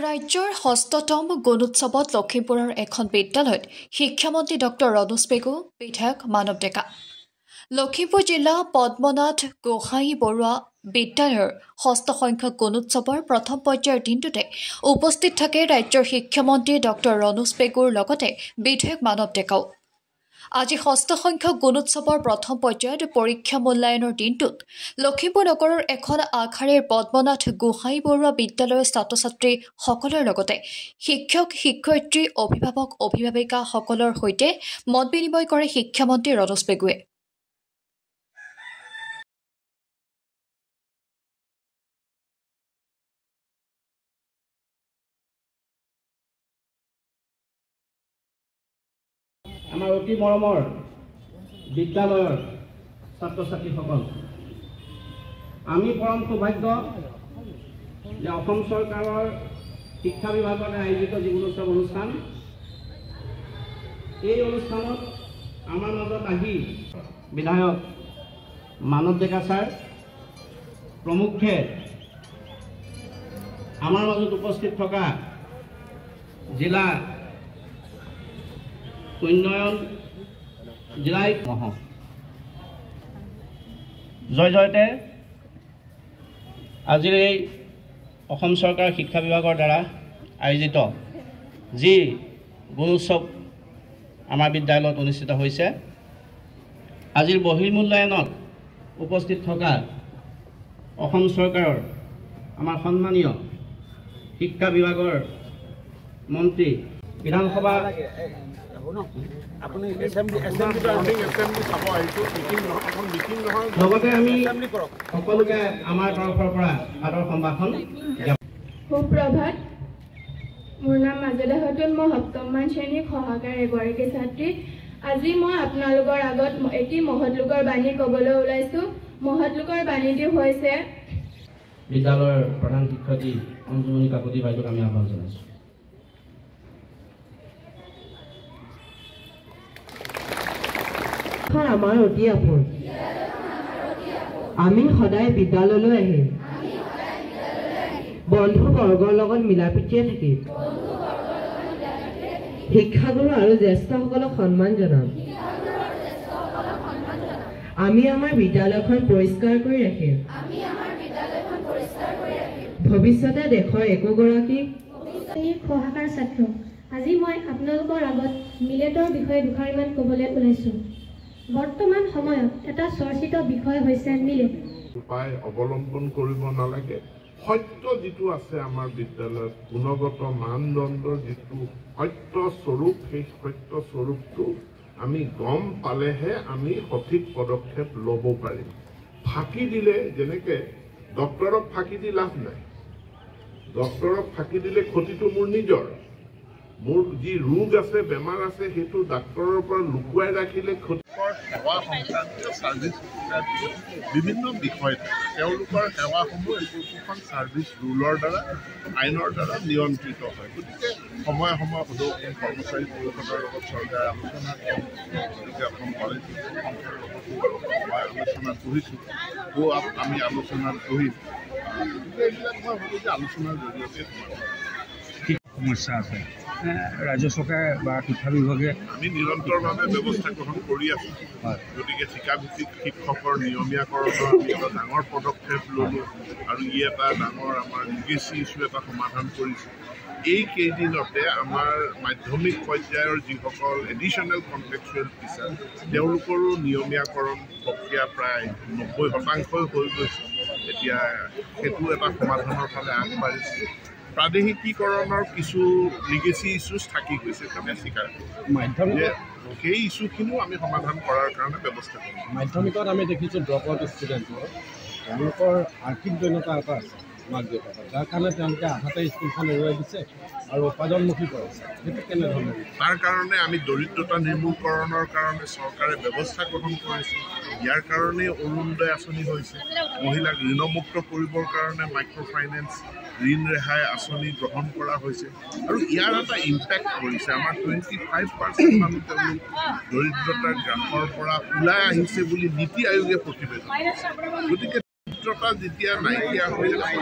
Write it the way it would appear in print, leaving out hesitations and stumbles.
ৰাজ্যৰ ষষ্ঠতম গুণোৎসৱত লখিমপুৰৰ এখন বিদ্যালয়ত শিক্ষামন্ত্ৰী ডক্টৰ ৰণোজ পেগু, বিধায়ক মানৱ ডেকা। লখিমপুৰ জিলা পদ্মনাথ গোহাঁই বৰুৱা বিদ্যালয়ৰ ষষ্ঠ সংখ্যক গুণোৎসৱৰ প্ৰথম পৰ্যায়ৰ দিনটোতে উপস্থিত থাকে ৰাজ্যৰ শিক্ষামন্ত্ৰী ডক্টৰ ৰণোজ পেগুৰ লগতে বিধায়ক মানৱ ডেকাও। আজি ষষ্ঠ সংখ্যক গুণোৎসৱৰ প্ৰথম পৰ্যায়ত পৰীক্ষা মূল্যায়নৰ দিনটোত লখিমপুৰ নগৰৰ এখন আগশাৰীৰ পদ্মনাথ গোহাঁই বৰুৱা বিদ্যালয়ৰ ছাত্ৰ ছাত্ৰীসকলৰ লগতে শিক্ষক শিক্ষয়িত্ৰী অভিভাৱক অভিভাৱিকাসকলৰ সৈতে মত বিনিময় কৰে শিক্ষামন্ত্ৰী ৰণোজ পেগুৱে। আমাৰ অতি মৰমৰ বিদ্যালয়ৰ ছাত্ৰ ছাত্ৰীসকল, আমি পৰম সৌভাগ্য যে অসম চৰকাৰৰ শিক্ষা বিভাগৰে আয়োজিত যি গুণোৎসৱ অনুষ্ঠান, এই অনুষ্ঠানত আমাৰ মাজত আহি বিধায়ক মানৱ ডেকা ছাৰ প্ৰমুখ্যে আমাৰ মাজত উপস্থিত থকা জিলা উন্নয়ন জিলাই জয়তে আজিৰ এই অসম চৰকাৰ শিক্ষা বিভাগৰ দ্বাৰা আয়োজিত যি গুণোৎসৱ আমাৰ বিদ্যালয়ত অনুষ্ঠিত হৈছে, আজিৰ বহিৰ্মূল্যায়নত উপস্থিত থকা অসম চৰকাৰৰ আমাৰ সন্মানীয় শিক্ষা বিভাগৰ মন্ত্ৰী, বিধানসভা লগতে আমি সকলোকে আমাৰ তৰফৰ পৰা আদৰ সম্ভাষণ। সুপ্ৰভাত, মোৰ নাম মাজেদা খাতুন, মই সপ্তমমান শ্ৰেণীৰ সহকাৰী এগৰাকী ছাত্ৰী। আজি মই আপোনালোকৰ আগত এটি মহৎ লোকৰ বাণী ক'বলৈ ওলাইছোঁ। মহৎ লোকৰ বাণীটি হৈছে বিদ্যালয়ৰ প্ৰধান শিক্ষয়িত্ৰী অঞ্জুমণি কাকতি বাইদেউক আমি আহ্বান জনাইছোঁ। আমাৰ অতি আপোন, আমি সদায় বিদ্যালয়লৈ আহিম, বন্ধু বৰ্গৰ লগত মিলা প্ৰীতিৰে থাকিম, শিক্ষাগুৰু আৰু জ্যেষ্ঠসকলক সন্মান জনাম। আমি আমাৰ বিদ্যালয়খন পৰিষ্কাৰ কৰি ৰাখিম, ভৱিষ্যতে দেশৰ একোগৰাকী সহকাৰ ছাত্ৰ। আজি মই আপোনালোকৰ আগত মিলেটৰ বিষয়ে দুষাৰিমান ক'বলৈ ওলাইছোঁ। বৰ্তমান সময়ত এটা চৰ্চিত বিষয় হৈছে মিলেট। উপায় অৱলম্বন কৰিব নালাগে। সত্য যিটো আছে আমাৰ বিদ্যালয়ত, গুণগত মানদণ্ডৰ যিটো সত্য স্বৰূপ, সেই সত্য স্বৰূপটো আমি গম পালেহে আমি সঠিক পদক্ষেপ ল'ব পাৰিম। ফাঁকি দিলে, যেনেকৈ ডক্টৰক ফাঁকি দি লাভ নাই। ডক্টৰক ফাঁকি দিলে ক্ষতিটো মোৰ নিজৰ। মোৰ যি ৰোগ আছে, বেমাৰ আছে, সেইটো ডাক্তৰৰ পৰা লুকুৱাই ৰাখিলে ক্ষতি। সেৱা সংক্ৰান্তীয় ছাৰ্ভিচ বিভিন্ন বিষয় থাকে। তেওঁলোকৰ সেৱাসমূহ একোখন ছাৰ্ভিচ ৰুলৰ দ্বাৰা, আইনৰ দ্বাৰা নিয়ন্ত্ৰিত হয়। গতিকে সময়ে সময়ে সদৌ কৰ্মচাৰী পৰিষদৰ লগত চৰকাৰে আলোচনা গতিকে অসম কলেজ মই আলোচনাত বহিছোঁ, আমি আলোচনাত বহিম। গতিকে এইবিলাক মই ভাবোঁ যে আলোচনাৰ জৰিয়তে সমস্যা আছে। ৰাজ্য চৰকাৰে বা শিক্ষা বিভাগে আমি নিৰন্তৰভাৱে ব্যৱস্থা গ্ৰহণ কৰি আছোঁ। গতিকে ঠিকাভিত্তিক শিক্ষকৰ নিয়মীয়াকৰণৰ আমি এটা ডাঙৰ পদক্ষেপ ল'লোঁ আৰু ই এটা ডাঙৰ আমাৰ লিগেচি ইছ্যু এটা সমাধান কৰিছোঁ। এই কেইদিনতে আমাৰ মাধ্যমিক পৰ্যায়ৰ যিসকল এডিশ্যনেল কণ্টেক্সুৱেল টিচাৰ, তেওঁলোকৰো নিয়মীয়াকৰণ প্ৰক্ৰিয়া প্ৰায় 90% হৈ গৈছে। এতিয়া সেইটো এটা সমাধানৰ ফালে আগবাঢ়িছে। প্ৰাদেশিকীকৰণৰ কিছু লিগেচি ইছ্যুজ থাকি গৈছে, আমি স্বীকাৰ মাধ্যমিক সেই ইছ্যুখিনিও আমি সমাধান কৰাৰ কাৰণে ব্যৱস্থা কৰিম। মাধ্যমিকত আমি দেখিছোঁ ড্ৰপ আউট ষ্টুডেণ্টৰ তেওঁলোকৰ আৰ্থিক দৈন্যতা এটা আছে মাক দেউতাকৰ, যাৰ কাৰণে তেওঁলোকে আধাতে স্কুলখন এৰুৱাই দিছে আৰু উপাৰ্জনমুখী কৰিছে। সেইটো কেনেধৰণে? তাৰ কাৰণে আমি দৰিদ্ৰতা নিৰ্মূলকৰণৰ কাৰণে চৰকাৰে ব্যৱস্থা গ্ৰহণ কৰিছে। ইয়াৰ কাৰণেই অৰুণোদয় আঁচনি হৈছে। মহিলাক ঋণমুক্ত কৰিবৰ কাৰণে মাইক্ৰ' ফাইনেন্স ঋণ ৰেহাই আঁচনি গ্ৰহণ কৰা হৈছে আৰু ইয়াৰ এটা ইম্পেক্ট কৰিছে। আমাৰ 25% মানুহ তেওঁলোক দৰিদ্ৰতাৰ গ্ৰাফৰ পৰা ওলাই আহিছে বুলি নীতি আয়োগে প্ৰতিবেদন। গতিকে মানসিকতা যেতিয়া নাইকিয়া হৈ যাব